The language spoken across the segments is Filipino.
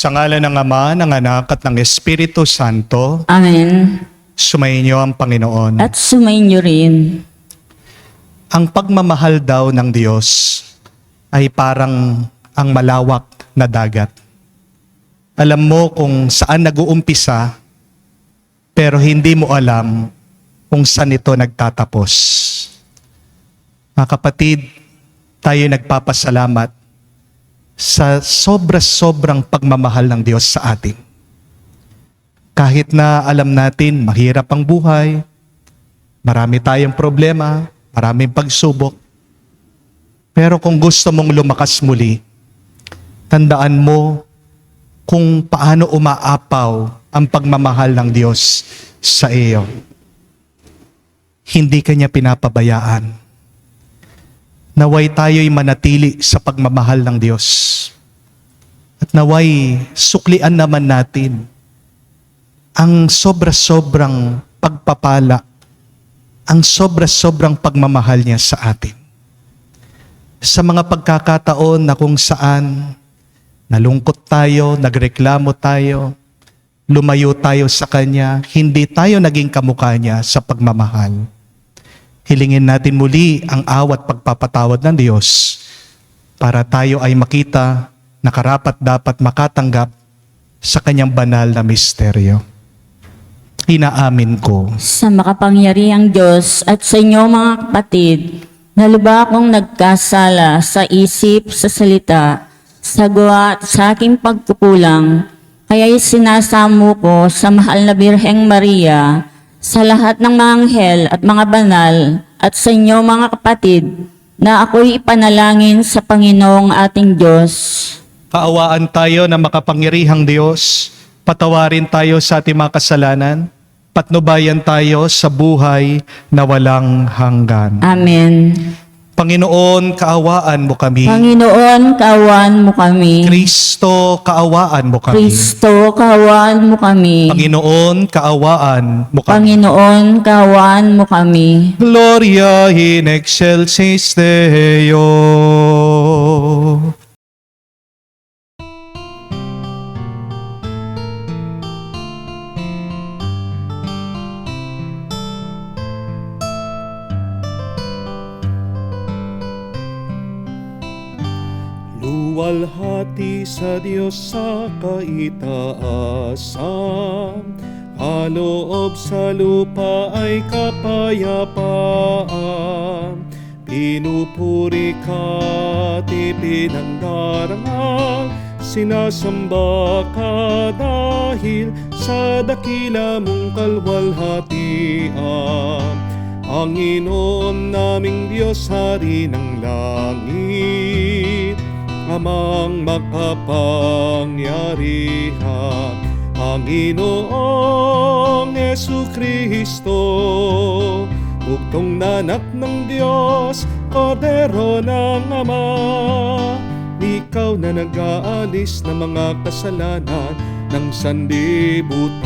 Sa ngalan ng Ama, ng Anak at ng Espiritu Santo, Amen. sumainyo ang Panginoon. At sumainyo rin. Ang pagmamahal daw ng Diyos ay parang ang malawak na dagat. Alam mo kung saan nag-uumpisa, pero hindi mo alam kung saan ito nagtatapos. Mga kapatid, tayo nagpapasalamat sa sobra-sobrang pagmamahal ng Diyos sa atin. Kahit na alam natin mahirap ang buhay, marami tayong problema, maraming pagsubok, pero kung gusto mong lumakas muli, tandaan mo kung paano umaapaw ang pagmamahal ng Diyos sa iyo. Hindi ka niya pinapabayaan. Naway tayo'y manatili sa pagmamahal ng Diyos. At naway suklian naman natin ang sobra-sobrang pagpapala, ang sobra-sobrang pagmamahal niya sa atin. Sa mga pagkakataon na kung saan nalungkot tayo, nagreklamo tayo, lumayo tayo sa Kanya, hindi tayo naging kamukha niya sa pagmamahal. Hilingin natin muli ang awat pagpapatawad ng Diyos para tayo ay makita na karapat dapat makatanggap sa Kanyang banal na misteryo. Inaamin ko. Sa makapangyarihang Diyos at sa inyo mga kapatid, na lubha akong nagkasala sa isip, sa salita, sa gawa at sa aking pagkukulang, kaya'y sinasamo ko sa mahal na Birheng Maria, sa lahat ng mga anghel at mga banal, at sa inyo mga kapatid, na ako'y ipanalangin sa Panginoong ating Diyos. Kaawaan tayo na makapangyarihang Diyos, patawarin tayo sa ating mga kasalanan, patnubayan tayo sa buhay na walang hanggan. Amen. Panginoon, kaawaan mo kami. Panginoon, kaawaan mo kami. Kristo, kaawaan mo kami. Kristo, kaawaan mo kami. Panginoon, kaawaan mo kami. Panginoon, kaawaan mo kami. Gloria in excelsis Deo. Luwalhati sa Diyos sa kaitaasan, kaloob sa lupa ay kapayapaan. Pinupuri ka at ipinangdarangal, sinasamba ka dahil sa dakila mong kalwalhatian. Panginoon naming Diyos, Hari ng langit, Amang makapangyarihan, Panginoong Jesucristo, bugtong na anak ng Diyos, Kordero ng Ama. Ikaw na nag-aalis ng mga kasalanan ng sanlibutan.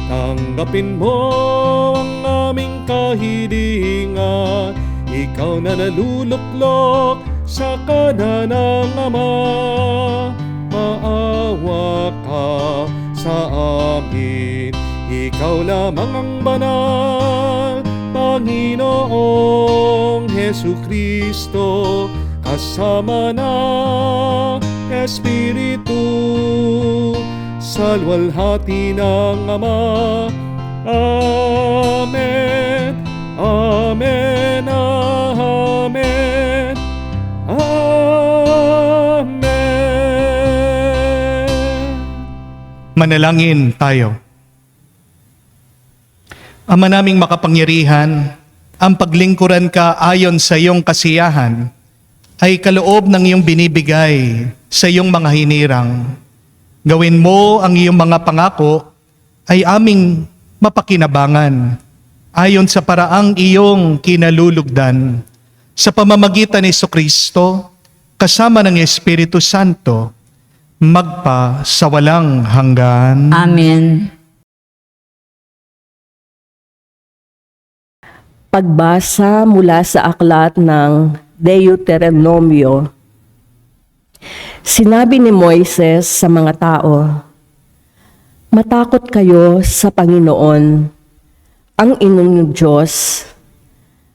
Tanggapin mo ang aming kahilingan, ikaw na naluluklok sa kanan ng Ama. Maawa ka sa amin, ikaw lamang ang banal, Panginoong Jesucristo, kasama ng Espiritu, sa luwalhati ng Ama. Amen, Amen, Amen. Manalangin tayo. Ama naming makapangyarihan, ang paglingkuran ka ayon sa iyong kasiyahan ay kaloob ng iyong binibigay sa iyong mga hinirang. Gawin mo ang iyong mga pangako ay aming mapakinabangan ayon sa paraang iyong kinalulugdan sa pamamagitan ni Jesucristo kasama ng Espiritu Santo magpa sa walang hanggan. Amen. Pagbasa mula sa aklat ng Deuteronomio. Sinabi ni Moises sa mga tao, "Matakot kayo sa Panginoon, ang inyong Diyos,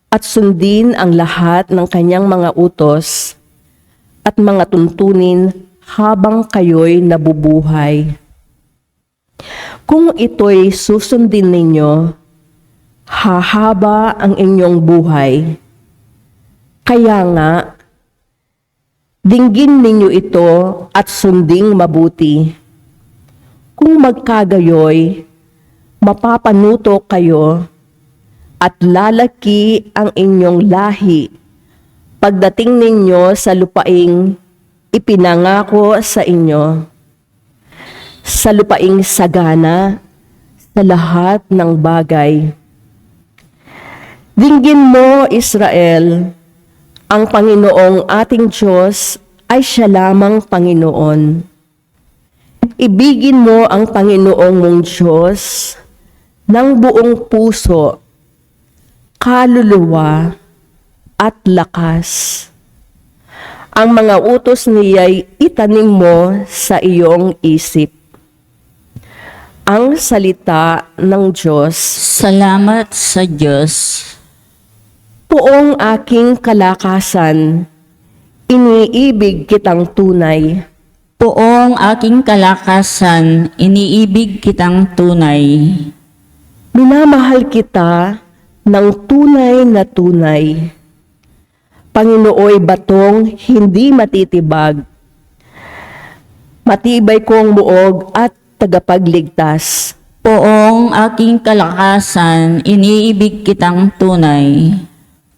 at sundin ang lahat ng kanyang mga utos at mga tuntunin habang kayo'y nabubuhay. Kung ito'y susundin ninyo, hahaba ang inyong buhay. Kaya nga, dinggin ninyo ito at sunding mabuti. Kung magkagayoy, mapapanuto kayo at lalaki ang inyong lahi pagdating ninyo sa lupaing ipinangako sa inyo, sa lupaing sagana sa lahat ng bagay. Dinggin mo, Israel, ang Panginoong ating Diyos ay siya lamang Panginoon. Ibigin mo ang Panginoong mong Diyos ng buong puso, kaluluwa, at lakas. Ang mga utos niya'y itanim mo sa iyong isip." Ang salita ng Diyos. Salamat sa Diyos. Poong aking kalakasan, iniibig kitang tunay. Poong aking kalakasan, iniibig kitang tunay. Minamahal kita ng tunay na tunay. Panginooy batong hindi matitibag. Matibay kong muog at tagapagligtas. Poong aking kalakasan, iniibig kitang tunay.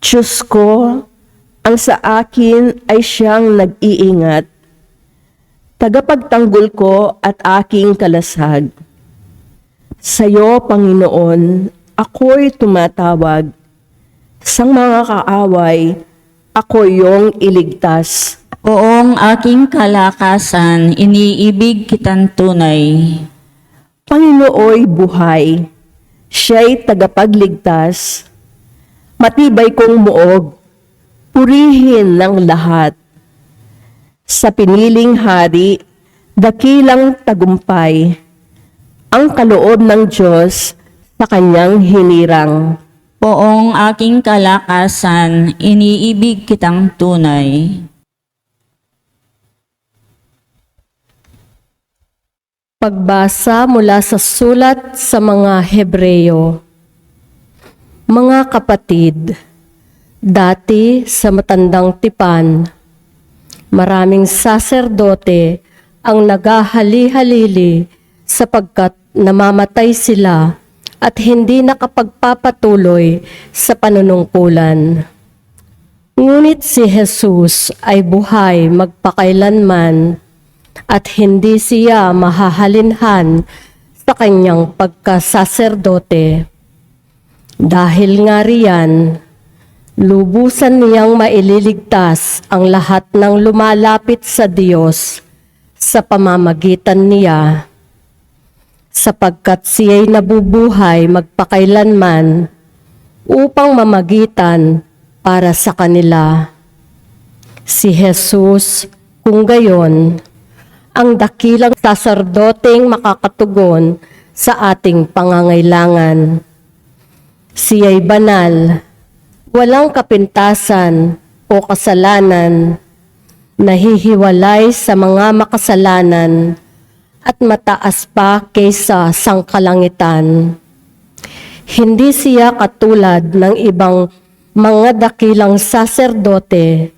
Diyos ko, ang sa akin ay siyang nag-iingat. Tagapagtanggol ko at aking kalasag. Sa iyo, Panginoon, ako'y tumatawag. Sa mga kaaway, ako iyong iligtas. Poong aking kalakasan, iniibig kitang tunay. Panginooy buhay, siya'y tagapagligtas. Matibay kong muog, purihin ng lahat. Sa piniling hari, dakilang tagumpay, ang kaloob ng Diyos sa kanyang hinirang. Poong aking kalakasan, iniibig kitang tunay. Pagbasa mula sa sulat sa mga Hebreyo. Mga kapatid, dati sa matandang tipan, maraming saserdote ang naghahali-halili sapagkat namamatay sila at hindi nakapagpapatuloy sa panunungkulan. Ngunit si Jesus ay buhay magpakailanman at hindi siya mahahalinhan sa kanyang pagkasaserdote. Dahil nga riyan, lubusan niyang maililigtas ang lahat ng lumalapit sa Diyos sa pamamagitan niya, sapagkat siya'y nabubuhay magpakailanman upang mamagitan para sa kanila. Si Jesus, kung gayon, ang dakilang saserdoteng makakatugon sa ating pangangailangan. Siya'y banal, walang kapintasan o kasalanan, nahihiwalay sa mga makasalanan at mataas pa kaysa sangkalangitan. Hindi siya katulad ng ibang mga dakilang saserdote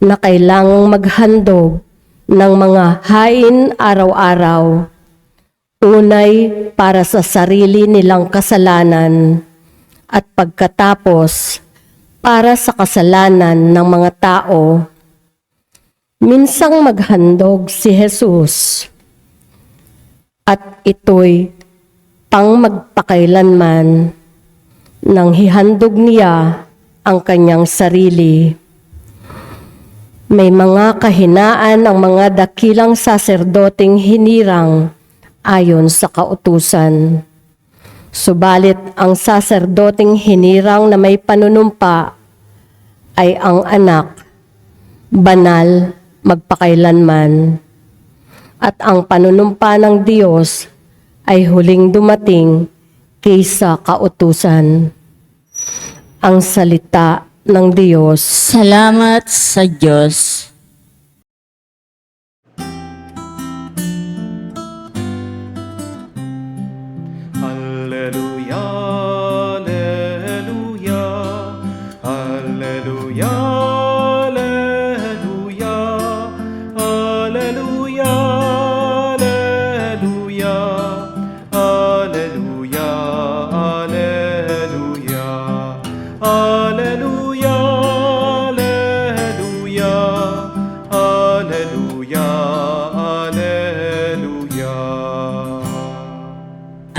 na kailangang maghandog ng mga hain araw-araw. tunay para sa sarili nilang kasalanan at pagkatapos para sa kasalanan ng mga tao. Minsang maghandog si Jesus at ito'y pang magpakailanman nang hihandog niya ang kanyang sarili. May mga kahinaan ang mga dakilang saserdoteng hinirang ayon sa kautusan. Subalit ang saserdoteng hinirang na may panunumpa ay ang anak, banal, magpakailanman. At ang panunumpa ng Diyos ay huling dumating kaysa kautusan. Ang salita ng Diyos. Salamat sa Diyos. Alleluia, alleluia, alleluia, alleluia, alleluia, alleluia, alleluia, alleluia, alleluia, alleluia, alleluia, alleluia.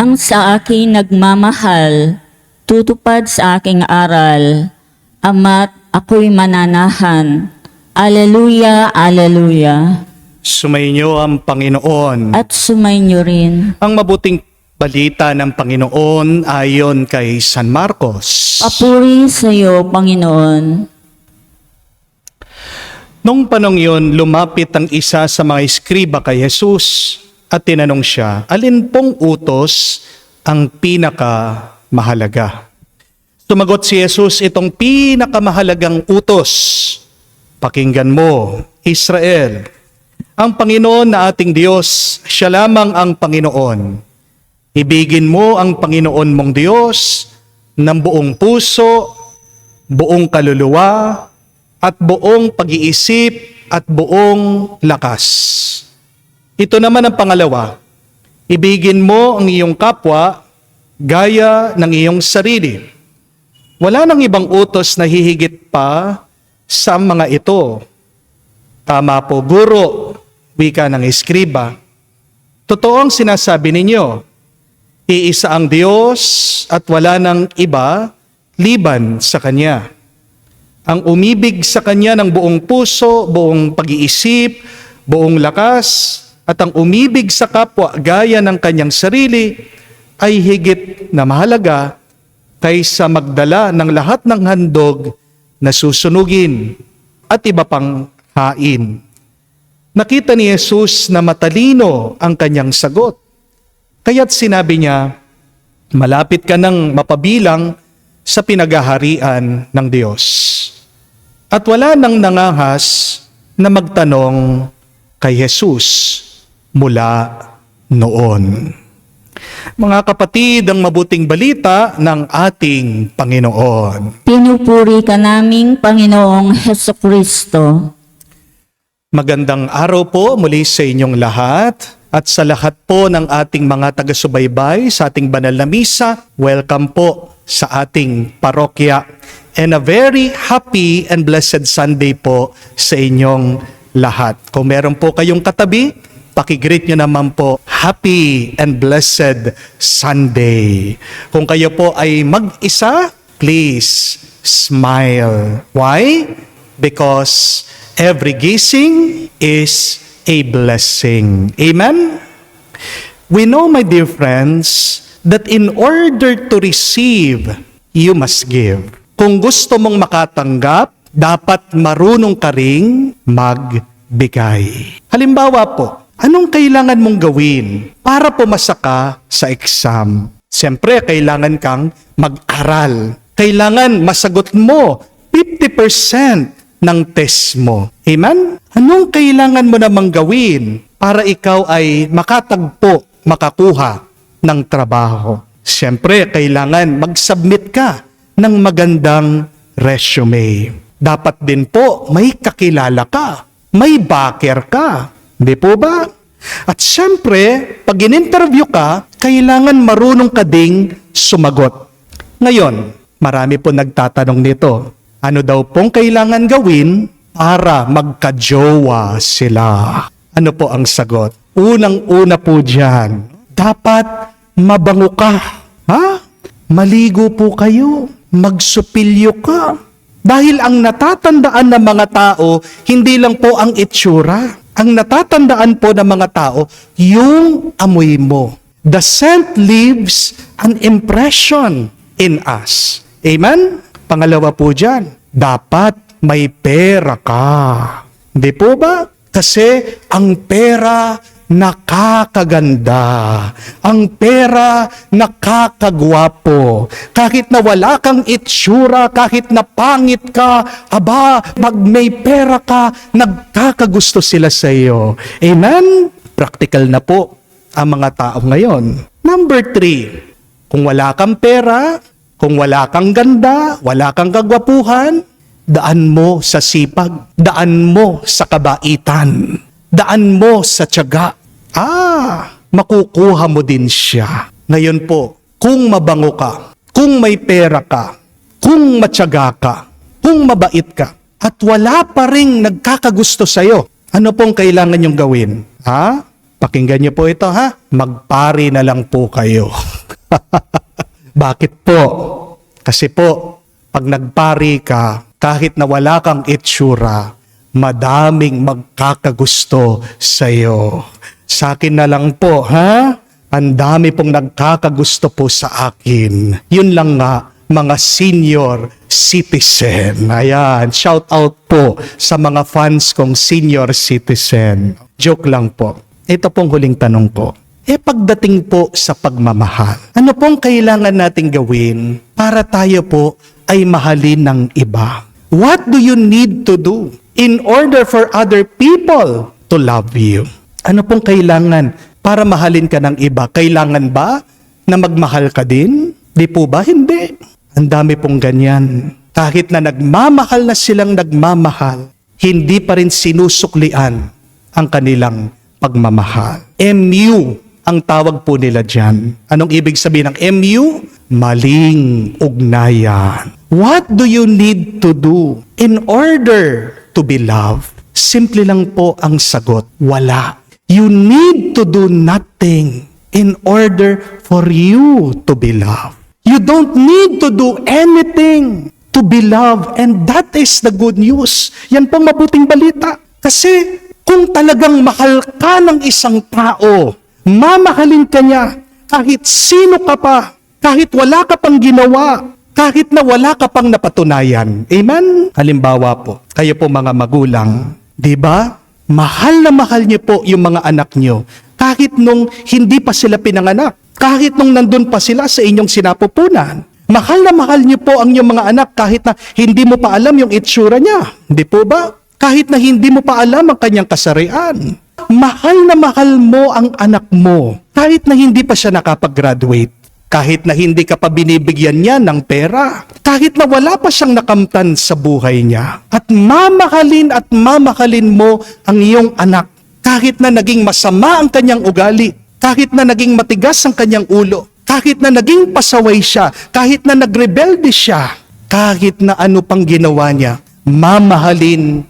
Ang sa akin nagmamahal, tutupad sa aking aral, ama't ako'y mananahan. Alleluia, alleluia. Sumainyo ang Panginoon. At sumainyo rin. Ang mabuting balita ng Panginoon ayon kay San Marcos. Papuri sa iyo, Panginoon. Nung panong yun, lumapit ang isa sa mga eskriba kay Jesus at tinanong siya, alin pong utos ang pinakamahalaga? Sumagot si Jesus, itong pinakamahalagang utos. Pakinggan mo, Israel. Ang Panginoon na ating Diyos, siya lamang ang Panginoon. Ibigin mo ang Panginoon mong Diyos ng buong puso, buong kaluluwa, at buong pag-iisip at buong lakas. Ito naman ang pangalawa, ibigin mo ang iyong kapwa gaya ng iyong sarili. Wala nang ibang utos na hihigit pa sa mga ito. Tama po, guro, wika ng eskriba. Totoo ang sinasabi ninyo. Iisa ang Diyos at wala nang iba liban sa Kanya. Ang umibig sa Kanya ng buong puso, buong pag-iisip, buong lakas, at ang umibig sa kapwa gaya ng kanyang sarili ay higit na mahalaga kaysa magdala ng lahat ng handog na susunugin at iba pang hain. Nakita ni Jesus na matalino ang kanyang sagot. Kaya't sinabi niya, malapit ka nang mapabilang sa pinagaharian ng Diyos. At wala nang nangahas na magtanong kay Jesus mula noon. Mga kapatid, ang mabuting balita ng ating Panginoon. Pinupuri ka naming Panginoong Hesukristo. Magandang araw po muli sa inyong lahat at sa lahat po ng ating mga taga-subaybay sa ating banal na misa. Welcome po sa ating parokya and a very happy and blessed Sunday po sa inyong lahat. Kung meron po kayong katabi, pakigreet nyo naman po, happy and blessed Sunday. Kung kayo po ay mag-isa, please smile. Why? Because every gising is a blessing. Amen? We know, my dear friends, that in order to receive, you must give. Kung gusto mong makatanggap, dapat marunong ka ring magbigay. Halimbawa po, anong kailangan mong gawin para pumasa ka sa exam? Siyempre, kailangan kang mag-aral. Kailangan masagot mo 50% ng test mo. Amen? Anong kailangan mo namang gawin para ikaw ay makatagpo, makakuha ng trabaho? Siyempre, kailangan mag-submit ka ng magandang resume. Dapat din po may kakilala ka, may backer ka. Hindi po ba? At syempre, pag in-interview ka, kailangan marunong ka ding sumagot. Ngayon, marami po nagtatanong nito, ano daw pong kailangan gawin para magkajowa sila? Ano po ang sagot? Unang-una po dyan, dapat mabango ka. Ha? Maligo po kayo. Magsupilyo ka. Dahil ang natatandaan ng mga tao, hindi lang po ang itsura. Ang natatandaan po ng mga tao, yung amoy mo. The scent leaves an impression in us. Amen? Pangalawa po dyan, dapat may pera ka. Hindi po ba? Kasi ang pera nakakaganda. Ang pera nakakagwapo. Kahit na wala kang itsura, kahit na pangit ka, aba, pag may pera ka, nagkakagusto sila sa iyo. Amen? Practical na po ang mga tao ngayon. Number 3, kung wala kang pera, kung wala kang ganda, wala kang kagwapuhan, daan mo sa sipag, daan mo sa kabaitan, daan mo sa tiyaga. Makukuha mo din siya. Ngayon po, kung mabango ka, kung may pera ka, kung matyaga ka, kung mabait ka, at wala pa ring nagkakagusto sa'yo, ano pong kailangan niyong gawin? Pakinggan niyo po ito, magpari na lang po kayo. Bakit po? Kasi po, pag nagpari ka, kahit na wala kang itsura, madaming magkakagusto sa'yo. Sa akin na lang po, Ang dami pong nagkakagusto po sa akin. Yun lang nga, mga senior citizen. Ayan, shout out po sa mga fans kong senior citizen. Joke lang po. Ito pong huling tanong ko. Pagdating po sa pagmamahal, ano pong kailangan nating gawin para tayo po ay mahalin ng iba? What do you need to do in order for other people to love you? Ano pong kailangan para mahalin ka ng iba? Kailangan ba na magmahal ka din? Di po ba? Hindi. Ang dami pong ganyan. Kahit na nagmamahal na silang nagmamahal, hindi pa rin sinusuklian ang kanilang pagmamahal. MU ang tawag po nila dyan. Anong ibig sabihin ng MU? Maling ugnayan. What do you need to do in order to be loved? Simple lang po ang sagot. Wala. You need to do nothing in order for you to be loved. You don't need to do anything to be loved. And that is the good news. Yan pong mabuting balita. Kasi kung talagang mahal ka ng isang tao, mamahalin ka niya kahit sino ka pa, kahit wala ka pang ginawa, kahit na wala ka pang napatunayan. Amen? Halimbawa po, kayo po mga magulang, di ba? Mahal na mahal niyo po yung mga anak niyo kahit nung hindi pa sila pinanganak, kahit nung nandun pa sila sa inyong sinapupunan. Mahal na mahal niyo po ang inyong mga anak kahit na hindi mo pa alam yung itsura niya. Di po ba? Kahit na hindi mo pa alam ang kanyang kasarian. Mahal na mahal mo ang anak mo kahit na hindi pa siya nakapag-graduate. Kahit na hindi ka pa binibigyan niya ng pera. Kahit na wala pa siyang nakamtan sa buhay niya. At mamahalin mo ang iyong anak. Kahit na naging masama ang kanyang ugali. Kahit na naging matigas ang kanyang ulo. Kahit na naging pasaway siya. Kahit na nagrebelde siya. Kahit na ano pang ginawa niya. Mamahalin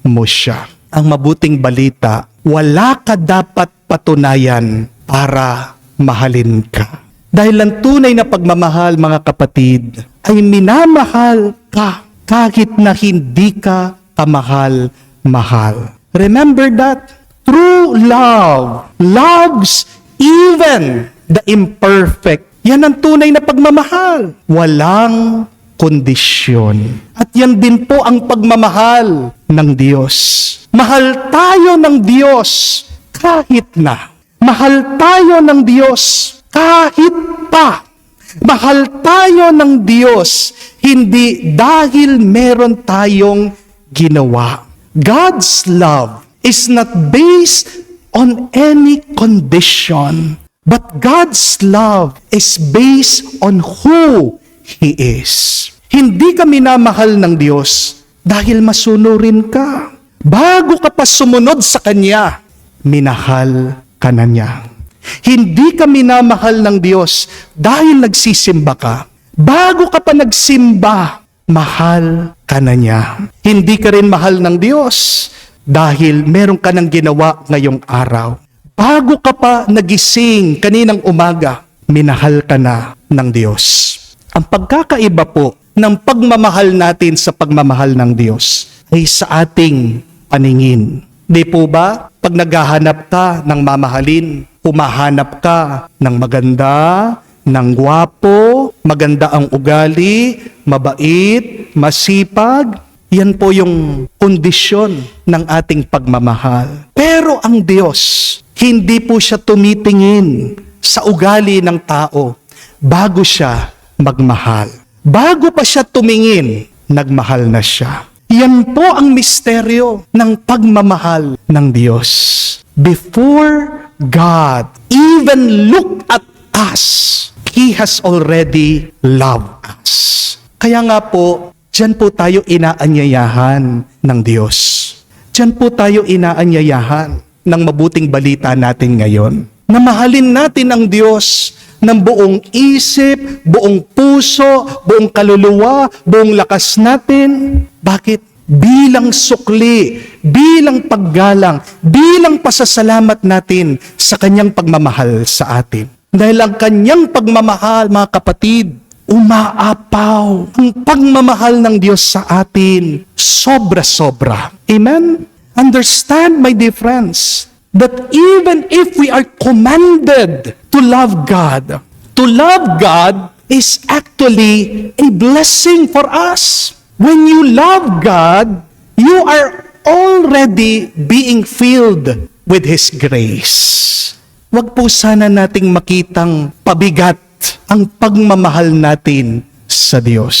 mo siya. Ang mabuting balita, wala ka dapat patunayan para mahalin ka. Dahil ang tunay na pagmamahal, mga kapatid, ay minamahal ka kahit na hindi ka kamahal-mahal. Remember that? True love loves even the imperfect. Yan ang tunay na pagmamahal. Walang kondisyon. At yan din po ang pagmamahal ng Diyos. Mahal tayo ng Diyos kahit na. Mahal tayo ng Diyos kahit pa. Mahal tayo ng Diyos hindi dahil meron tayong ginawa. God's love is not based on any condition, but God's love is based on who He is. Hindi ka minamahal ng Diyos dahil masunurin ka. bago ka pa sumunod sa Kanya, minahal ka na niya. Hindi ka minamahal ng Diyos dahil nagsisimba ka. Bago ka pa nagsimba, mahal ka na niya. Hindi ka rin mahal ng Diyos dahil meron ka nang ginawa ngayong araw. Bago ka pa nagising kaninang umaga, minahal ka na ng Diyos. Ang pagkakaiba po ng pagmamahal natin sa pagmamahal ng Diyos ay sa ating paningin. Di po ba? Pag naghahanap ka ng mamahalin, humahanap ka ng maganda, ng gwapo, maganda ang ugali, mabait, masipag. Yan po yung kondisyon ng ating pagmamahal. Pero ang Diyos, hindi po siya tumitingin sa ugali ng tao bago siya magmahal. Bago pa siya tumingin, nagmahal na siya. Yan po ang misteryo ng pagmamahal ng Diyos. Before God even looked at us, He has already loved us. Kaya nga po, diyan po tayo inaanyayahan ng Diyos. Diyan po tayo inaanyayahan ng mabuting balita natin ngayon. Na mahalin natin ang Diyos ng buong isip, buong puso, buong kaluluwa, buong lakas natin. Bakit? Bilang sukli, bilang paggalang, bilang pasasalamat natin sa Kanyang pagmamahal sa atin. Dahil ang Kanyang pagmamahal, mga kapatid, umaapaw. Ang pagmamahal ng Diyos sa atin, sobra-sobra. Amen? Understand, my dear friends, that even if we are commanded to love God is actually a blessing for us. When you love God, you are already being filled with His grace. Wag po sana nating makitang pabigat ang pagmamahal natin sa Diyos.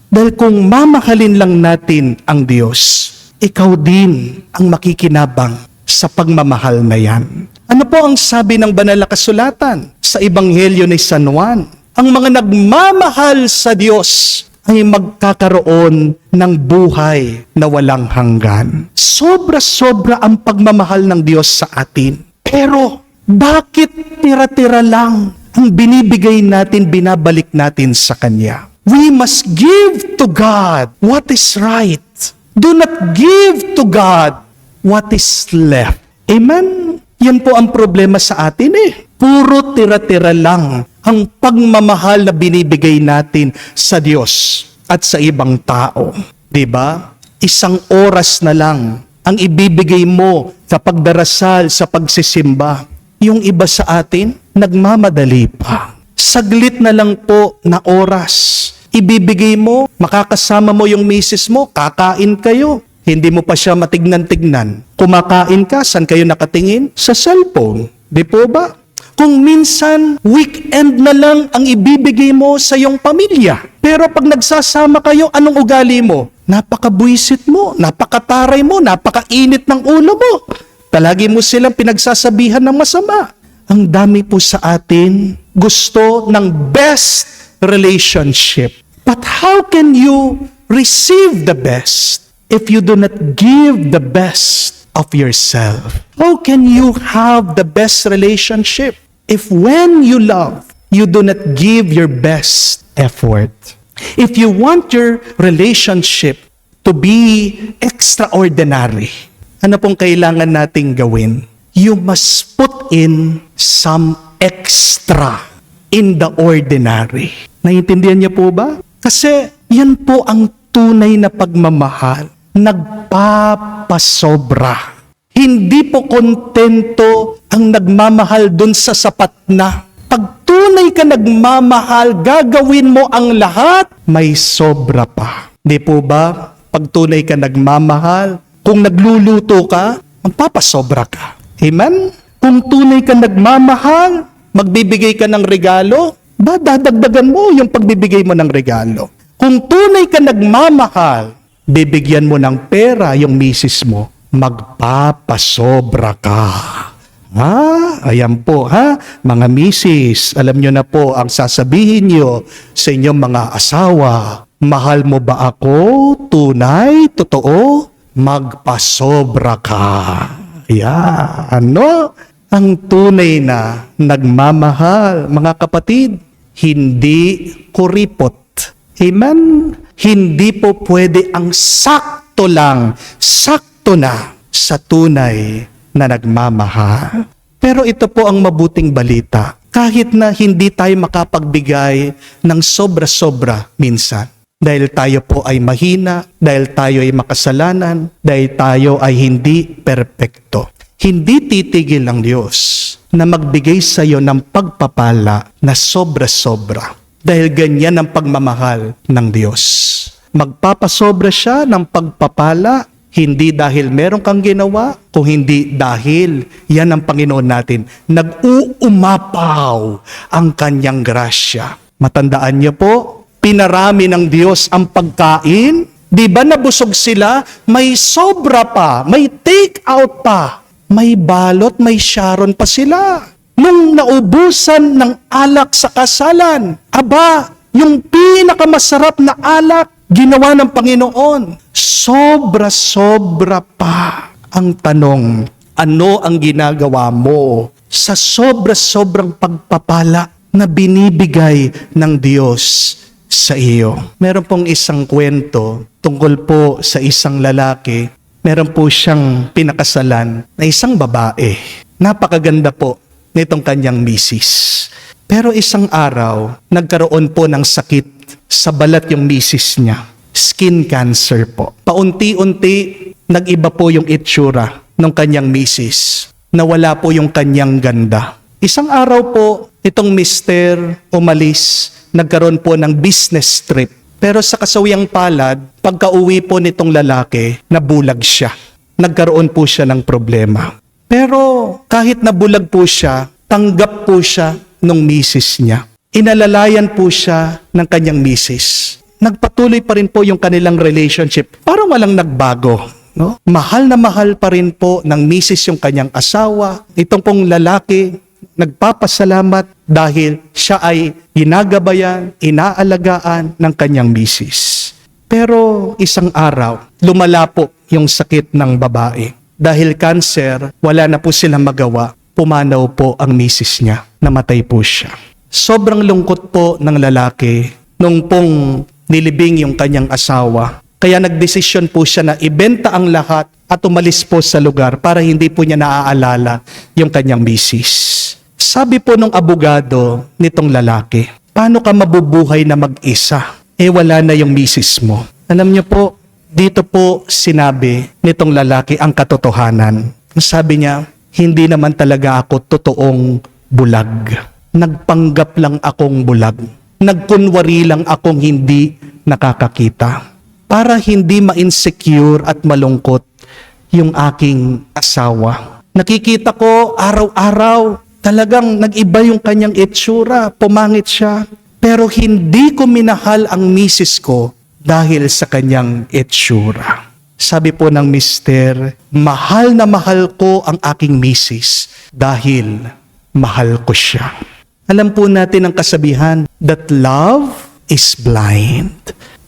Dahil kung mamahalin lang natin ang Diyos, ikaw din ang makikinabang sa pagmamahal na yan. Ano po ang sabi ng banal na kasulatan sa Ebanghelyo ni San Juan? Ang mga nagmamahal sa Diyos ay magkakaroon ng buhay na walang hanggan. Sobra-sobra ang pagmamahal ng Diyos sa atin. Pero bakit tira-tira lang ang binibigay natin, binabalik natin sa Kanya? We must give to God what is right. Do not give to God what is left. Amen? Yan po ang problema sa atin Puro tira-tira lang ang pagmamahal na binibigay natin sa Diyos at sa ibang tao. Diba? Isang oras na lang ang ibibigay mo sa pagdarasal, sa pagsisimba. Yung iba sa atin, nagmamadali pa. Saglit na lang po na oras. Ibibigay mo, makakasama mo yung misis mo, kakain kayo. Hindi mo pa siya matignan-tignan. Kumakain ka, saan kayo nakatingin? Sa cellphone. Di po ba? Kung minsan, weekend na lang ang ibibigay mo sa iyong pamilya. Pero pag nagsasama kayo, anong ugali mo? Napaka-buisit mo, napakataray mo, napakainit ng ulo mo. Palagi mo silang pinagsasabihan ng masama. Ang dami po sa atin gusto ng best relationship. But how can you receive the best if you do not give the best of yourself? How can you have the best relationship if when you love, you do not give your best effort? If you want your relationship to be extraordinary, ano pong kailangan nating gawin? You must put in some extra in the ordinary. Naiintindihan niyo po ba? Kasi yan po ang tunay na pagmamahal. Nagpapasobra. Hindi po kontento ang nagmamahal dun sa sapat na. Pag tunay ka nagmamahal, gagawin mo ang lahat, may sobra pa. Di po ba? Pag tunay ka nagmamahal, kung nagluluto ka, magpapasobra ka. Amen? Kung tunay ka nagmamahal, magbibigay ka ng regalo, ba dadagdagan mo yung pagbibigay mo ng regalo. Kung tunay ka nagmamahal, bibigyan mo ng pera yung misis mo, magpapasobra ka. Ayan po mga misis, alam nyo na po ang sasabihin nyo sa inyong mga asawa. Mahal mo ba ako? Tunay? Totoo? magpasobra ka. Yan, no? Ang tunay na nagmamahal, mga kapatid, hindi kuripot. Amen? Hindi po pwede ang sakto lang, sakto na sa tunay na nagmamahal. Pero ito po ang mabuting balita. Kahit na hindi tayo makapagbigay ng sobra-sobra minsan. Dahil tayo po ay mahina, dahil tayo ay makasalanan, dahil tayo ay hindi perpekto. Hindi titigil ang Diyos na magbigay sa iyo ng pagpapala na sobra-sobra. Dahil ganyan ang pagmamahal ng Diyos. Magpapasobra siya ng pagpapala, hindi dahil meron kang ginawa, kung hindi dahil yan ang Panginoon natin. Nag-uumapaw ang kanyang grasya. Matandaan niyo po, pinarami ng Diyos ang pagkain. Di ba nabusog sila? May sobra pa, may take out pa. May balot, may Sharon pa sila. Nung naubusan ng alak sa kasalan, aba, yung pinakamasarap na alak, ginawa ng Panginoon. Sobra-sobra pa. Ang tanong, ano ang ginagawa mo sa sobra-sobrang pagpapala na binibigay ng Diyos sa iyo? Meron pong isang kwento tungkol po sa isang lalaki. Meron po siyang pinakasalan na isang babae. Napakaganda po nitong kanyang misis. Pero isang araw, nagkaroon po ng sakit sa balat yung misis niya. Skin cancer po. Paunti-unti, nag-iba po yung itsura ng kanyang misis. Nawala po yung kanyang ganda. Isang araw po, itong mister umalis, nagkaroon po ng business trip. Pero sa kasawiyang palad, pagka-uwi po nitong lalaki, nabulag siya. Nagkaroon po siya ng problema. Pero kahit nabulag po siya, tanggap po siya nung misis niya. Inalalayan po siya ng kanyang misis. Nagpatuloy pa rin po yung kanilang relationship. Parang walang nagbago. No? Mahal na mahal pa rin po ng misis yung kanyang asawa. Itong pong lalaki, nagpapasalamat dahil siya ay ginagabayan, inaalagaan ng kanyang misis. Pero isang araw, lumala po yung sakit ng babae. Dahil cancer, wala na po silang magawa. Pumanaw po ang misis niya. Namatay po siya. Sobrang lungkot po ng lalaki nung pong nilibing yung kanyang asawa. Kaya nagdesisyon po siya na ibenta ang lahat at umalis po sa lugar para hindi po niya naaalala yung kanyang misis. Sabi po nung abogado nitong lalaki, paano ka mabubuhay na mag-isa? Wala na yung misis mo. Alam niyo po, dito po sinabi nitong lalaki ang katotohanan. Sabi niya, hindi naman talaga ako totoong bulag. Nagpanggap lang akong bulag. Nagkunwari lang akong hindi nakakakita. Para hindi ma-insecure at malungkot yung aking asawa. Nakikita ko araw-araw, talagang nag-iba yung kanyang itsura, pumangit siya. Pero hindi ko minahal ang misis ko dahil sa kanyang itsura. Sabi po ng mister, mahal na mahal ko ang aking misis dahil mahal ko siya. Alam po natin ang kasabihan that love is blind.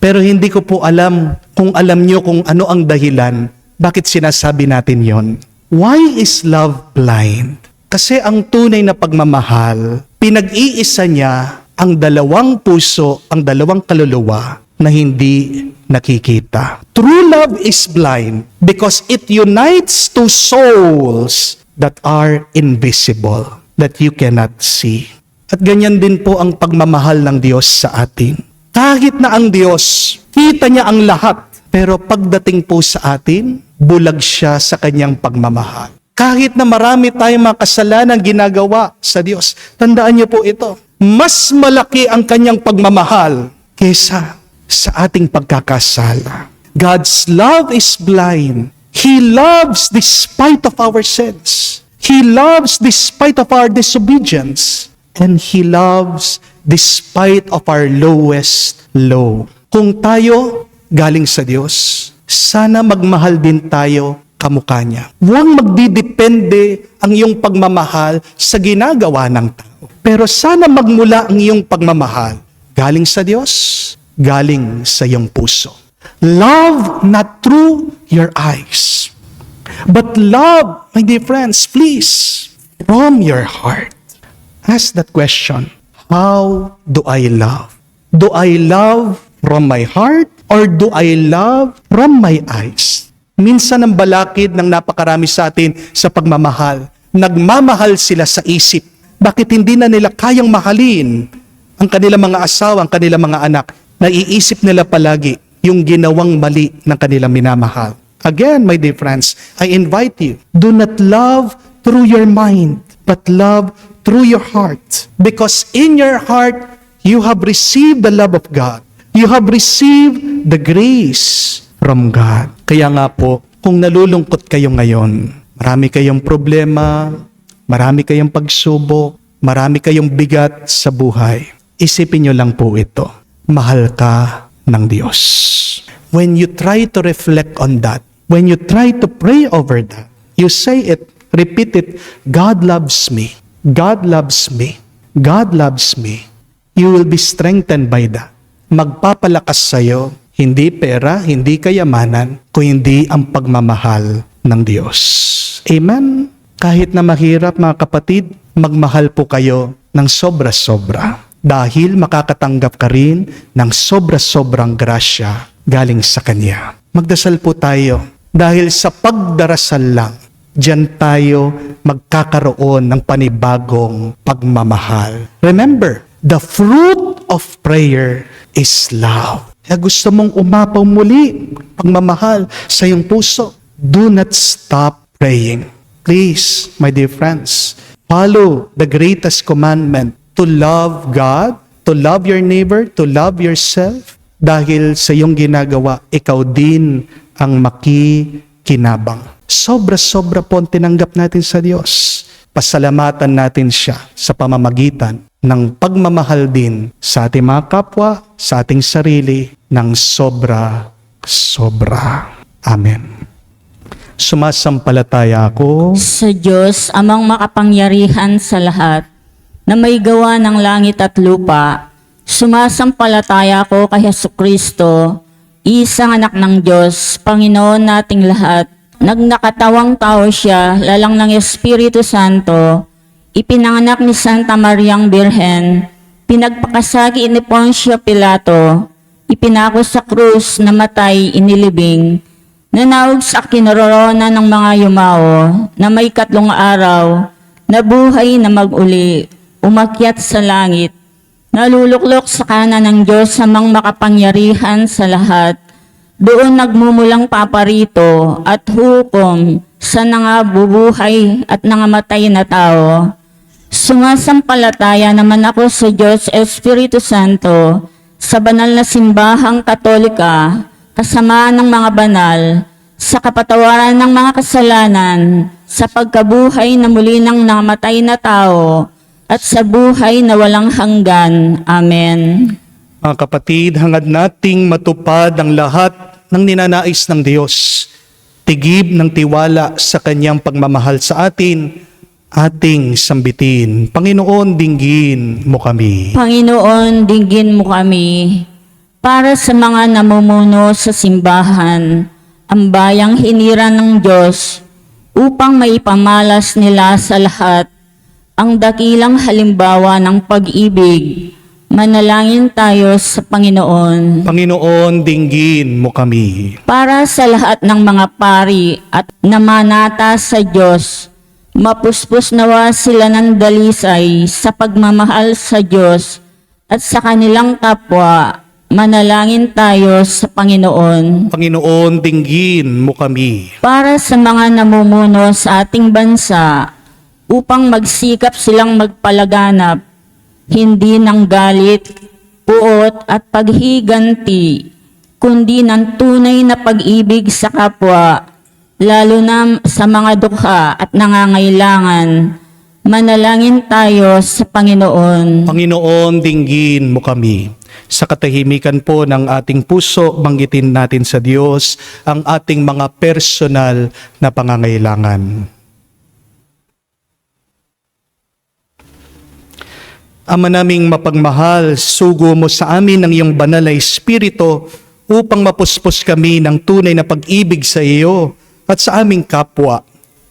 Pero hindi ko po alam kung alam nyo kung ano ang dahilan bakit sinasabi natin yon. Why is love blind? Kasi ang tunay na pagmamahal, pinag-iisa niya ang dalawang puso, ang dalawang kaluluwa na hindi nakikita. True love is blind because it unites two souls that are invisible, that you cannot see. At ganyan din po ang pagmamahal ng Diyos sa atin. Kahit na ang Diyos, kita niya ang lahat, pero pagdating po sa atin, bulag siya sa kanyang pagmamahal. Kahit na marami tayong mga kasalanan ginagawa sa Diyos, tandaan niyo po ito, mas malaki ang kanyang pagmamahal kesa sa ating pagkakasala. God's love is blind. He loves despite of our sins. He loves despite of our disobedience. And He loves despite of our lowest low. Kung tayo galing sa Diyos, sana magmahal din tayo kamukha niya. Huwag magdidepende ang iyong pagmamahal sa ginagawa ng tao. Pero sana magmula ang iyong pagmamahal galing sa Diyos, galing sa iyong puso. Love not through your eyes, but love, my dear friends, please, from your heart. Ask that question. How do I love? Do I love from my heart or do I love from my eyes? Minsan ang balakid ng napakarami sa atin sa pagmamahal. Nagmamahal sila sa isip. Bakit hindi na nila kayang mahalin ang kanilang mga asawa, ang kanilang mga anak? Naiisip nila palagi yung ginawang mali ng kanilang minamahal. Again, my dear friends, I invite you, do not love through your mind, but love through your heart. Because in your heart, you have received the love of God. You have received the grace from God. Kaya nga po, kung nalulungkot kayo ngayon, marami kayong problema, marami kayong pagsubok, marami kayong bigat sa buhay, isipin nyo lang po ito. Mahal ka ng Diyos. When you try to reflect on that, when you try to pray over that, you say it, repeat it, God loves me. God loves me. God loves me. You will be strengthened by that. Magpapalakas sa'yo, hindi pera, hindi kayamanan, kundi ang pagmamahal ng Diyos. Amen? Kahit na mahirap mga kapatid, magmahal po kayo ng sobra-sobra. Dahil makakatanggap ka rin ng sobra-sobrang grasya galing sa Kanya. Magdasal po tayo. Dahil sa pagdarasal lang, diyan tayo magkakaroon ng panibagong pagmamahal. Remember, the fruit of prayer is love. Kaya gusto mong umapaw muli, pagmamahal sa iyong puso. Do not stop praying. Please, my dear friends, follow the greatest commandment to love God, to love your neighbor, to love yourself. Dahil sa iyong ginagawa, ikaw din ang makikinabang. Sobra-sobra po ang tinanggap natin sa Diyos. Pasalamatan natin siya sa pamamagitan ng pagmamahal din sa ating mga kapwa, sa ating sarili, ng sobra-sobra. Amen. Sumasampalataya ako Sa Diyos, amang makapangyarihan sa lahat, na may gawa ng langit at lupa, sumasampalataya ko kay Jesucristo, isang anak ng Diyos, Panginoon nating lahat. Nagnakatawang tao siya, lalang ng Espiritu Santo, ipinanganak ni Santa Mariang Birhen, pinagpakasagi ni Poncio Pilato, ipinako sa krus, namatay, inilibing, nanawag sa kinaroroonan ng mga yumao, na may 3 araw, nabuhay na mag-uli, umakyat sa langit, naluluklok sa kanan ng Diyos amang makapangyarihan sa lahat. Doon nagmumulang paparito at hukom sa nangabubuhay at nangamatay na tao. Sumasampalataya naman ako sa Diyos Espiritu Santo, sa banal na simbahang Katolika, kasama ng mga banal, sa kapatawaran ng mga kasalanan, sa pagkabuhay na muli ng namatay na tao, at sa buhay na walang hanggan. Amen. Mga kapatid, hangad nating matupad ang lahat ng ninanais ng Diyos. Tigib ng tiwala sa Kanyang pagmamahal sa atin, ating sambitin. Panginoon, dinggin mo kami. Panginoon, dinggin mo kami. Para sa mga namumuno sa simbahan, ang bayang hinira ng Diyos, upang maipamalas nila sa lahat ang dakilang halimbawa ng pag-ibig, manalangin tayo sa Panginoon. Panginoon, dinggin mo kami. Para sa lahat ng mga pari at namanata sa Diyos, mapuspos nawa sila ng dalisay sa pagmamahal sa Diyos at sa kanilang kapwa, manalangin tayo sa Panginoon. Panginoon, dinggin mo kami. Para sa mga namumuno sa ating bansa, upang magsikap silang magpalaganap, hindi ng galit, puot at paghiganti, kundi ng tunay na pag-ibig sa kapwa, lalo na sa mga dukha at nangangailangan. Manalangin tayo sa Panginoon. Panginoon, dinggin mo kami. Sa katahimikan po ng ating puso, banggitin natin sa Diyos ang ating mga personal na pangangailangan. Ama naming mapagmahal, sugo mo sa amin ng iyong banal na Espiritu upang mapuspos kami ng tunay na pag-ibig sa iyo at sa aming kapwa.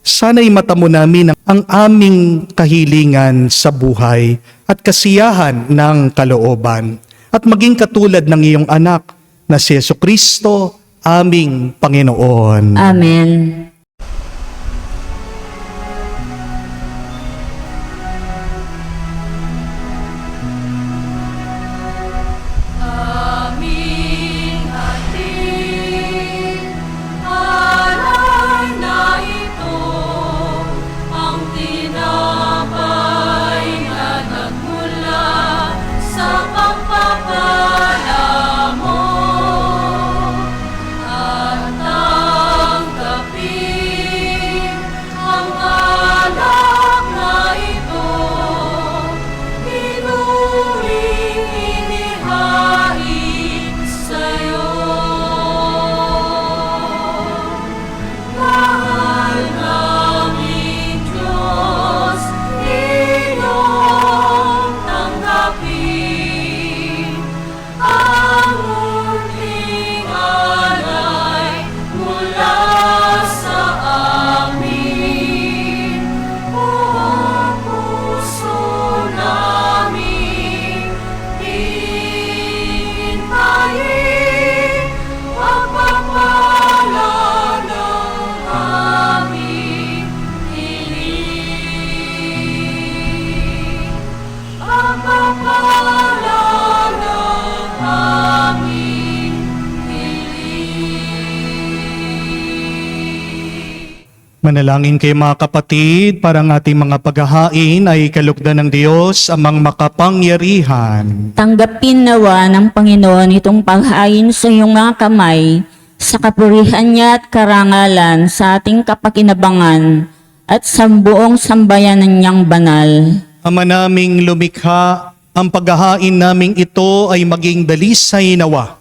Sana'y matamo namin ang aming kahilingan sa buhay at kasiyahan ng kalooban at maging katulad ng iyong anak na si Jesucristo, aming Panginoon. Amen. Aming ating alay na ito, ang tinapay na nagmula sa pagpapala mo. At tanggapin ang alak na ito, inuring inihain sa'yo. Mahal naming Diyos, iyong tanggapin ang munting alay mula sa amin. Buong puso namin hihintayin pagpapala ng aming hiling. Pagpapala ng aming hiling. Manalangin kayo mga kapatid, para ang ating mga paghahain ay kalugdan ng Diyos amang makapangyarihan. Tanggapin nawa ng Panginoon itong paghain sa iyong mga kamay, sa kapurihan niya at karangalan sa ating kapakinabangan at sa buong sambayanan niyang banal. Ama naming lumikha, ang paghahain naming ito ay maging dalisay nawa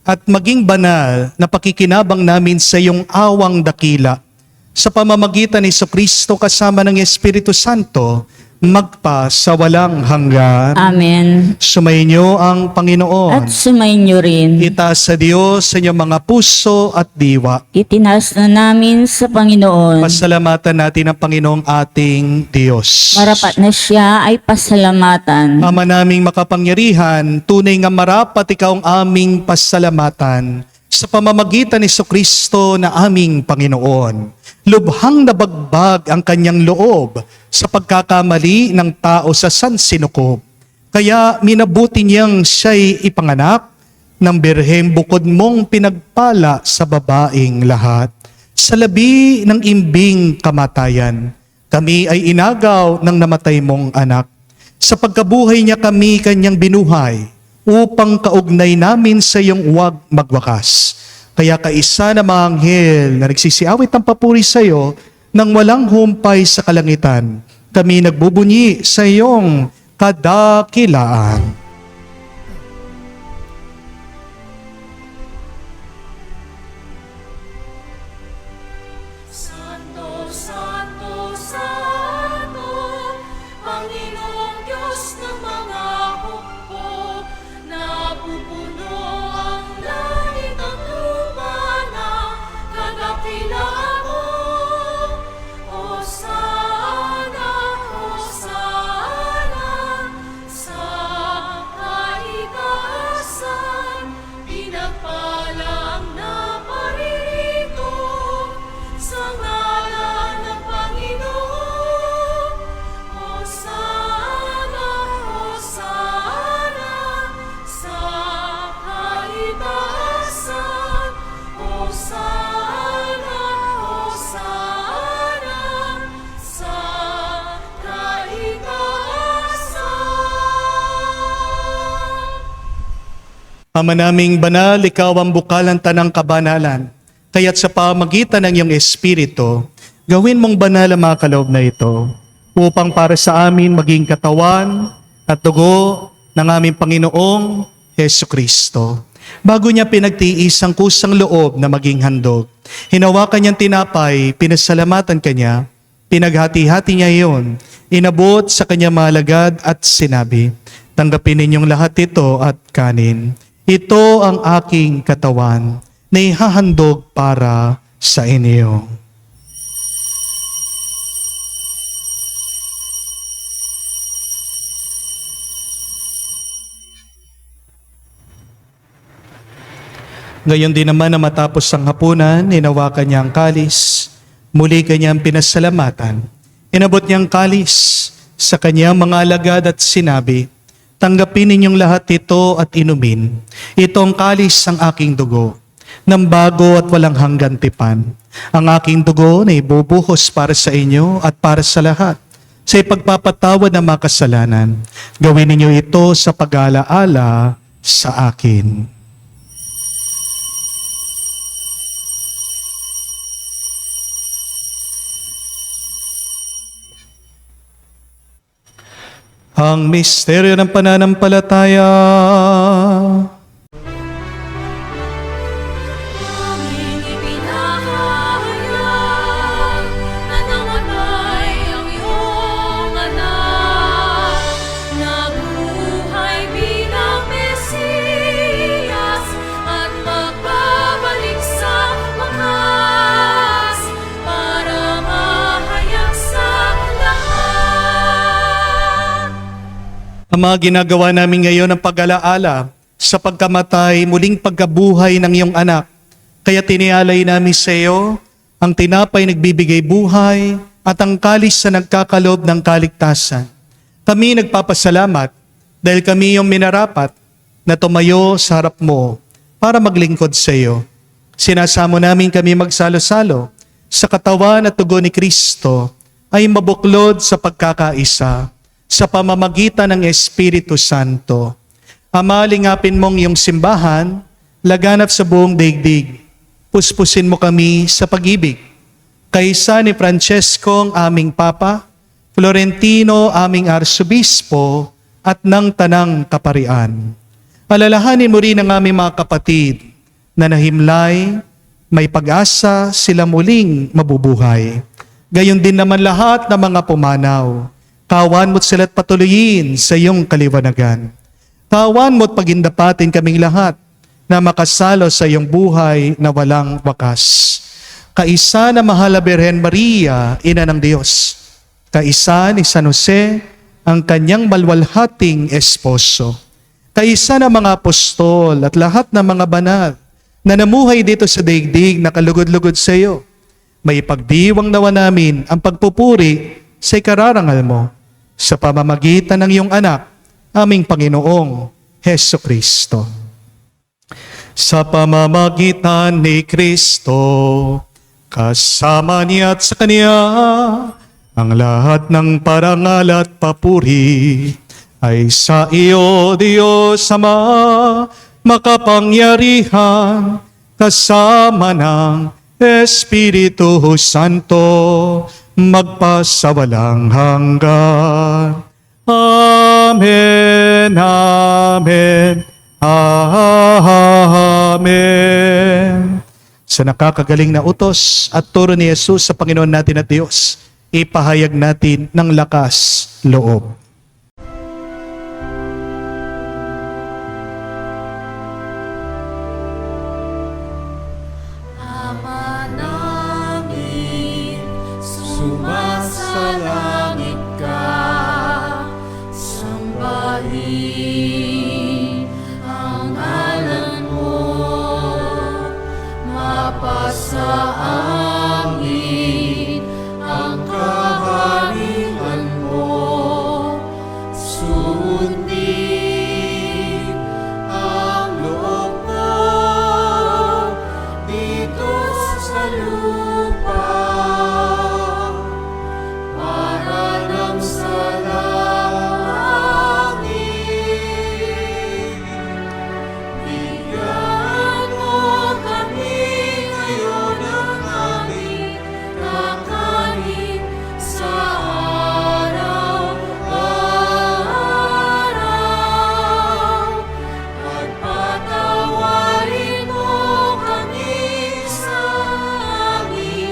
at maging banal na pakikinabang namin sa iyong awang dakila. Sa pamamagitan ni Jesucristo kasama ng Espiritu Santo, magpa sa walang hanggan. Amen. Sumainyo ang Panginoon. At sumainyo rin. Itaas sa Diyos sa inyong mga puso at diwa. Itinas na namin sa Panginoon. Pasalamatan natin ang Panginoong ating Diyos. Marapat na siya ay pasalamatan. Ama naming makapangyarihan, tunay nga marapat ikaw ang aming pasalamatan sa pamamagitan ni Jesucristo na aming Panginoon. Lubhang nabagbag ang kanyang loob sa pagkakamali ng tao sa sansinukob. Kaya minabuti niyang siya'y ipanganak ng birheng bukod mong pinagpala sa babaeng lahat. Sa labi ng imbing kamatayan, kami ay inagaw ng namatay mong anak. Sa pagkabuhay niya kami kanyang binuhay, upang kaugnay namin sa iyong huwag magwakas. Kaya kaisa na mga anghel na nagsisiawit ng papuri sa iyo nang walang humpay sa kalangitan, kami nagbubunyi sa iyong kadakilaan. Santo, Santo, Santo, Panginoong Diyos ng mga hukbo, napupuno ang langit at lupa ng kadakilaan mo. Hosana, Hosana, sa kaitaasan, pinagpala ang naparirito sa ngalan ng Panginoon. Hosana, Hosana, sa kaitaasan. Hosana, Hosana, sa kaitaasan. Ama naming banal, ikaw ang bukalan tanang kabanalan. Kaya't sa pamagitan ng iyong Espiritu, gawin mong banal ang mga kaloob na ito, upang para sa amin maging katawan at dugo ng aming Panginoong Jesucristo. Bago niya pinagtiis ang kusang loob na maging handog, hinawakan niyang tinapay, pinasalamatan kanya, pinaghati-hati niya iyon, inabot sa kanyang mga alagad at sinabi, tanggapin ninyong lahat ito at kanin. Ito ang aking katawan na ihahandog para sa inyo. Ngayon din naman na matapos ang hapunan, hinawakan niya ang kalis, muli kanyang pinasalamatan. Inabot niya ang kalis sa kanyang mga alagad at sinabi, tanggapin ninyong lahat ito at inumin. Ito ang kalis ng aking dugo, ng bago at walang hanggan tipan. Ang aking dugo na ibubuhos para sa inyo at para sa lahat, sa ipagpapatawad ng mga kasalanan. Gawin ninyo ito sa pag-aalaala sa akin. Ang misteryo ng pananampalataya. Aming ipinahayag na namatay ang iyong anak, nabuhay bilang Mesiyas at magbabalik sa wakas para mahayag sa lahat. Ang mga ginagawa namin ngayon ang pag-alaala sa pagkamatay, muling pagkabuhay ng iyong anak. Kaya tinialay namin sa iyo ang tinapay nagbibigay buhay at ang kalis na nagkakalob ng kaligtasan. Kami nagpapasalamat dahil kami yung minarapat na tumayo sa harap mo para maglingkod sa iyo. Sinasamo namin kami magsalo-salo sa katawan at dugo ni Kristo ay mabuklod sa pagkakaisa sa pamamagitan ng Espiritu Santo. Ama, lingapin mong iyong simbahan, laganap sa buong daigdig. Puspusin mo kami sa pag-ibig. Kaysa ni Francesco, ang aming Papa, Florentino, aming Arsobispo, at ng Tanang Kaparian. Alalahanin mo rin ang aming mga kapatid na nahimlay, may pag-asa sila muling mabubuhay. Gayon din naman lahat ng mga pumanaw. Kawan mo't sila't patuloyin sa iyong kaliwanagan. Kawan mo't pagindapatin kaming lahat na makasalo sa iyong buhay na walang wakas. Kaisa na mahal na Birhen Maria, Ina ng Diyos. Kaisa ni San Jose, ang kanyang malwalhating esposo. Kaisa na mga apostol at lahat ng mga banal na namuhay dito sa daigdig na kalugod-lugod sa iyo. May pagdiwang nawa namin ang pagpupuri sa ikararangal mo sa pamamagitan ng iyong anak, aming Panginoong Heso Kristo. Sa pamamagitan ni Kristo, kasama niya at sa Kanya, ang lahat ng parangal at papuri ay sa iyo, Diyos Ama, makapangyarihan, kasama ng Espiritu Santo, magpasawalang hanggan. Amen, amen, amen. Sa nakakagaling na utos at turo ni Jesus sa Panginoon natin at Diyos, ipahayag natin ng lakas loob. Ama namin, sumasalangit ka, sambahin ang ngalan mo, mapasa amin ang kaharian mo, sundin ang loob mo dito sa lupa para nang sa langit. Bigyan mo kami ngayon ng aming kakanin sa araw-araw. At patawarin mo kami sa aming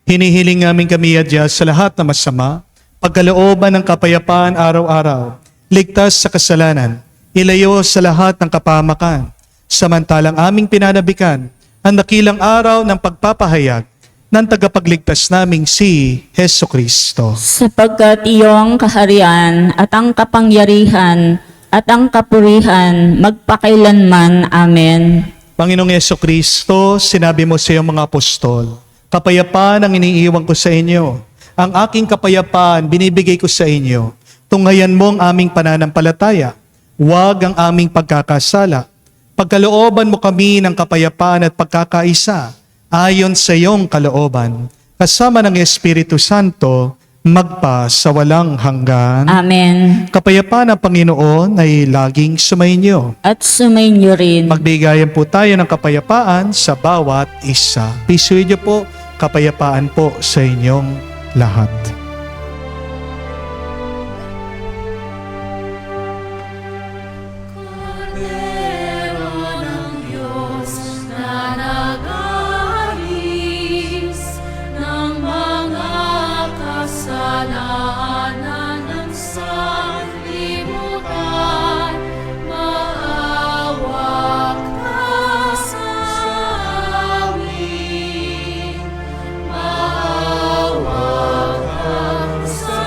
Hinihiling namin kami adya sa lahat na masama, pagkalooban ng kapayapaan araw-araw, ligtas sa kasalanan, ilayo sa lahat ng kapahamakan, samantalang aming pinanabikan ang dakilang araw ng pagpapahayag ng tagapagligtas naming si Heso Kristo. Sapagkat iyong kaharian at ang kapangyarihan at ang kapurihan magpakailanman. Amen. Panginoong Heso Kristo, sinabi mo sa iyong mga apostol, kapayapaan ang iniiwan ko sa inyo. Ang aking kapayapaan binibigay ko sa inyo. Tunghayan mo ang aming pananampalataya. Huwag ang aming pagkakasala. Pagkalooban mo kami ng kapayapaan at pagkakaisa ayon sa iyong kalooban. Kasama ng Espiritu Santo, magpa sa walang hanggan. Amen. Kapayapaan ng Panginoon ay laging sumainyo. At sumainyo rin. Magbigayan po tayo ng kapayapaan sa bawat isa. Pisuyo po, kapayapaan po sa inyong lahat. Kordero ng Diyos na nag-aalis ng mga kasalanan ng sanlibutan, maawa ka sa amin. Maawa ka sa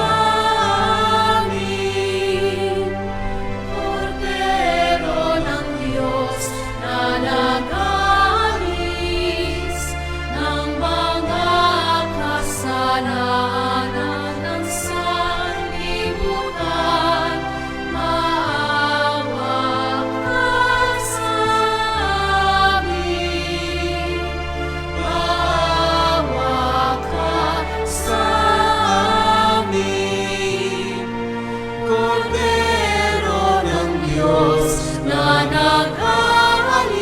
amin. Kordero ng Diyos na nag-aalis ng mga kasalanan ng sanlibutan, maawa ka sa amin. Maawa ka sa amin. Kordero ng Diyos na nag-aalis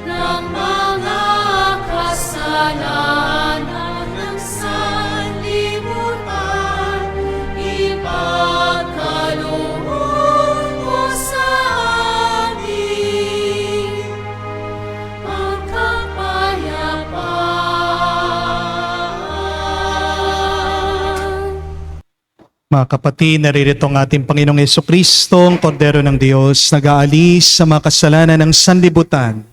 ng mga kasalanan ng sanlibutan, ipagkaloob mo sa amin ang kapayapaan. Mga kapatid, naririto ang ating Panginoong Jesucristo, ang Kordero ng Diyos, nag-aalis sa mga kasalanan ng sanlibutan.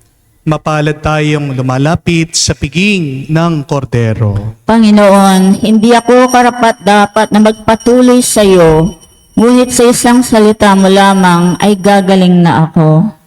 Mapalad tayong lumalapit sa piging ng Kordero. Panginoon, hindi ako karapat-dapat na magpatuloy sa iyo, ngunit sa isang salita mo lamang ay gagaling na ako.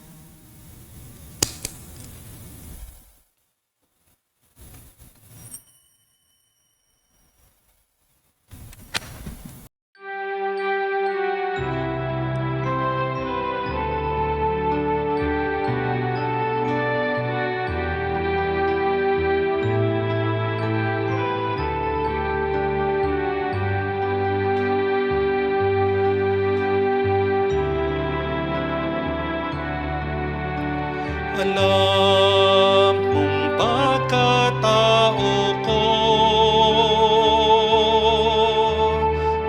Alam mong pagkatao ko,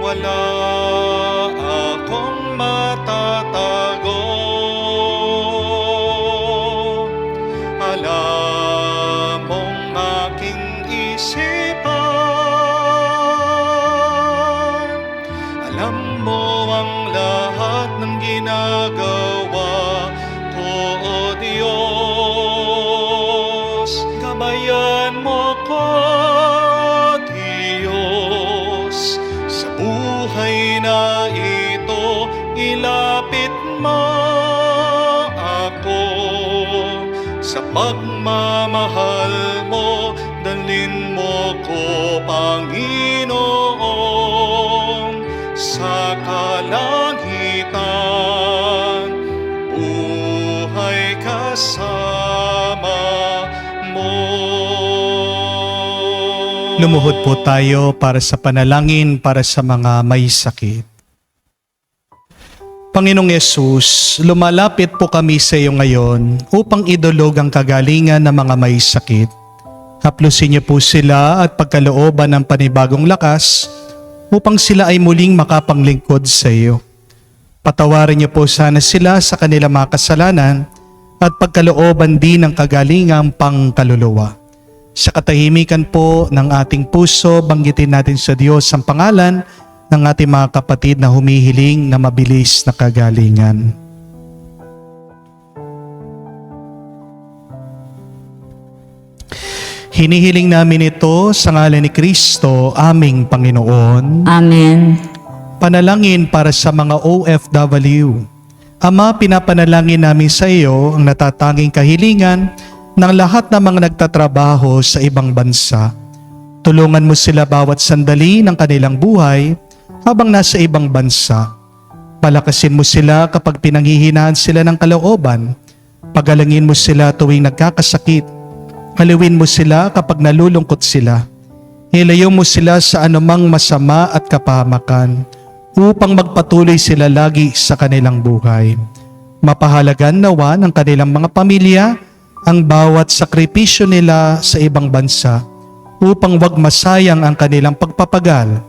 wala akong matatago. Alam mong aking isipan, alam mo ang lahat ng ginagawa ko, O Diyos. Gabayan mo ko, Diyos, sa buhay na ito. Ilapit mo ako sa pagmamahal mo. Dalhin mo ko, Panginoon, sa kalangitan. Buhay kasama mo. Lumuhod po tayo para sa panalangin para sa mga may sakit. Panginoong Yesus, lumalapit po kami sa iyo ngayon upang idulog ang kagalingan ng mga may sakit. Haplusin niyo po sila at pagkalooban ng panibagong lakas upang sila ay muling makapanglingkod sa iyo. Patawarin niyo po sana sila sa kanilang mga kasalanan at pagkalooban din ng kagalingang pangkaluluwa. Sa katahimikan po ng ating puso, banggitin natin sa Diyos ang pangalan ng ating mga kapatid na humihiling na mabilis na kagalingan. Hinihiling namin ito sa ngalan ni Kristo, aming Panginoon. Amen. Panalangin para sa mga OFW. Ama, pinapanalangin namin sa iyo ang natatanging kahilingan ng lahat ng mga nagtatrabaho sa ibang bansa. Tulungan mo sila bawat sandali ng kanilang buhay habang nasa ibang bansa. Palakasin mo sila kapag pinanghihinaan sila ng kalooban. Pagalangin mo sila tuwing nagkakasakit. Aliwin mo sila kapag nalulungkot sila. Hilayo mo sila sa anumang masama at kapahamakan upang magpatuloy sila lagi sa kanilang buhay. Mapahalagan nawa ng kanilang mga pamilya ang bawat sakripisyo nila sa ibang bansa upang wag masayang ang kanilang pagpapagal.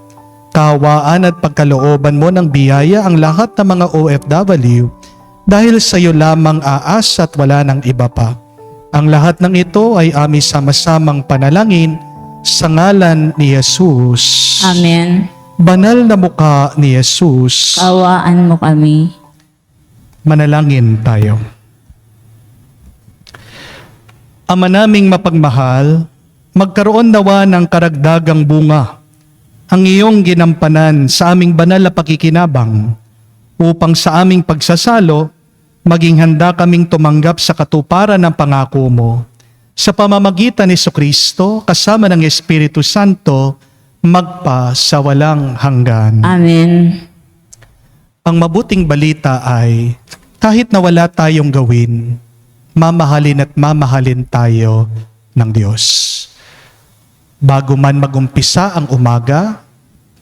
Kaawaan at pagkalooban mo ng biyaya ang lahat ng mga OFW dahil sa iyo lamang aasa at wala ng iba pa. Ang lahat ng ito ay aming sama-samang panalangin sa ngalan ni Jesus. Amen. Banal na mukha ni Jesus. Kawaan mo kami. Manalangin tayo. Ama naming mapagmahal, magkaroon nawa ng karagdagang bunga ang iyong ginampanan sa aming banal na pakikinabang upang sa aming pagsasalo, maging handa kaming tumanggap sa katuparan ng pangako mo. Sa pamamagitan ni Jesucristo, kasama ng Espiritu Santo, magpa sa walang hanggan. Amen. Ang mabuting balita ay, kahit na wala tayong gawin, mamahalin at mamahalin tayo ng Diyos. Bago man magumpisa ang umaga,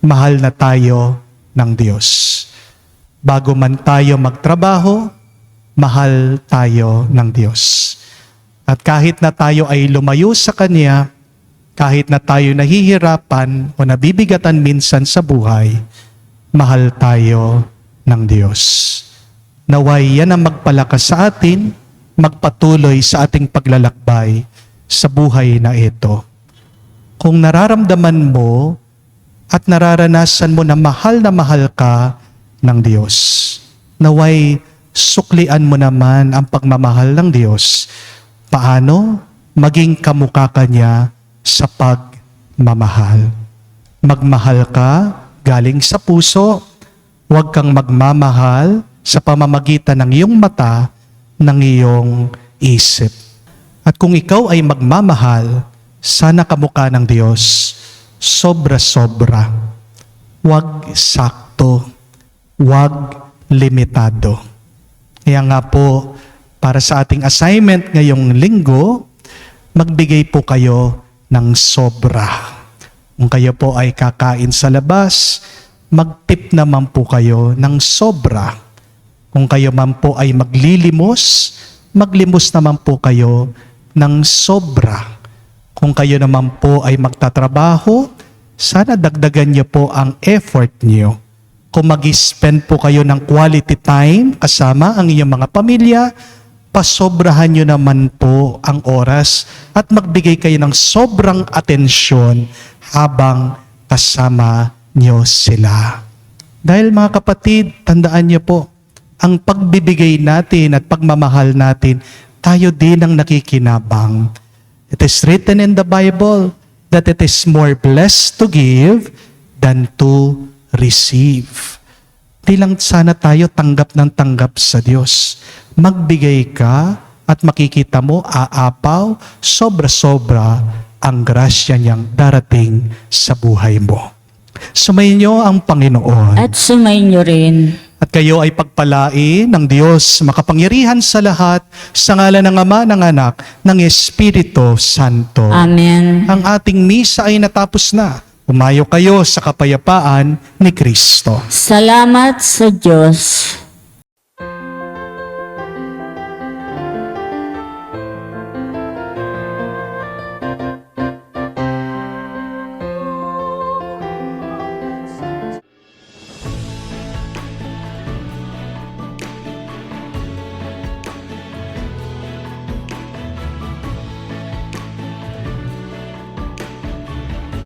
mahal na tayo ng Diyos. Bago man tayo magtrabaho, mahal tayo ng Diyos. At kahit na tayo ay lumayo sa Kanya, kahit na tayo nahihirapan o nabibigatan minsan sa buhay, mahal tayo ng Diyos. Naway yan ang magpalakas sa atin, magpatuloy sa ating paglalakbay sa buhay na ito. Kung nararamdaman mo at nararanasan mo na mahal ka ng Diyos, naway suklian mo naman ang pagmamahal ng Diyos. Paano? Maging kamukha ka niya sa pagmamahal. Magmahal ka galing sa puso. Huwag kang magmamahal sa pamamagitan ng iyong mata, ng iyong isip. At kung ikaw ay magmamahal, sana kamukha ng Diyos, sobra-sobra. Huwag sakto. Huwag limitado. Kaya nga po, para sa ating assignment ngayong linggo, magbigay po kayo ng sobra. Kung kayo po ay kakain sa labas, magtip naman po kayo ng sobra. Kung kayo man po ay maglimos naman po kayo ng sobra. Kung kayo naman po ay magtatrabaho, sana dagdagan niyo po ang effort niyo. Kung mag-spend po kayo ng quality time kasama ang inyong mga pamilya, pasobrahan nyo naman po ang oras at magbigay kayo ng sobrang atensyon habang kasama nyo sila. Dahil mga kapatid, tandaan nyo po, ang pagbibigay natin at pagmamahal natin, tayo din ang nakikinabang. It is written in the Bible that it is more blessed to give than to receive. Di lang sana tayo tanggap ng tanggap sa Diyos. Magbigay ka at makikita mo aapaw, sobra-sobra ang grasya niyang darating sa buhay mo. Sumayin niyo ang Panginoon. At sumayin niyo rin. At kayo ay pagpalain ng Diyos makapangyarihan sa lahat sa ngalan ng Ama, ng Anak, ng Espiritu Santo. Amen. Ang ating misa ay natapos na. Umayo kayo sa kapayapaan ni Kristo. Salamat sa Diyos.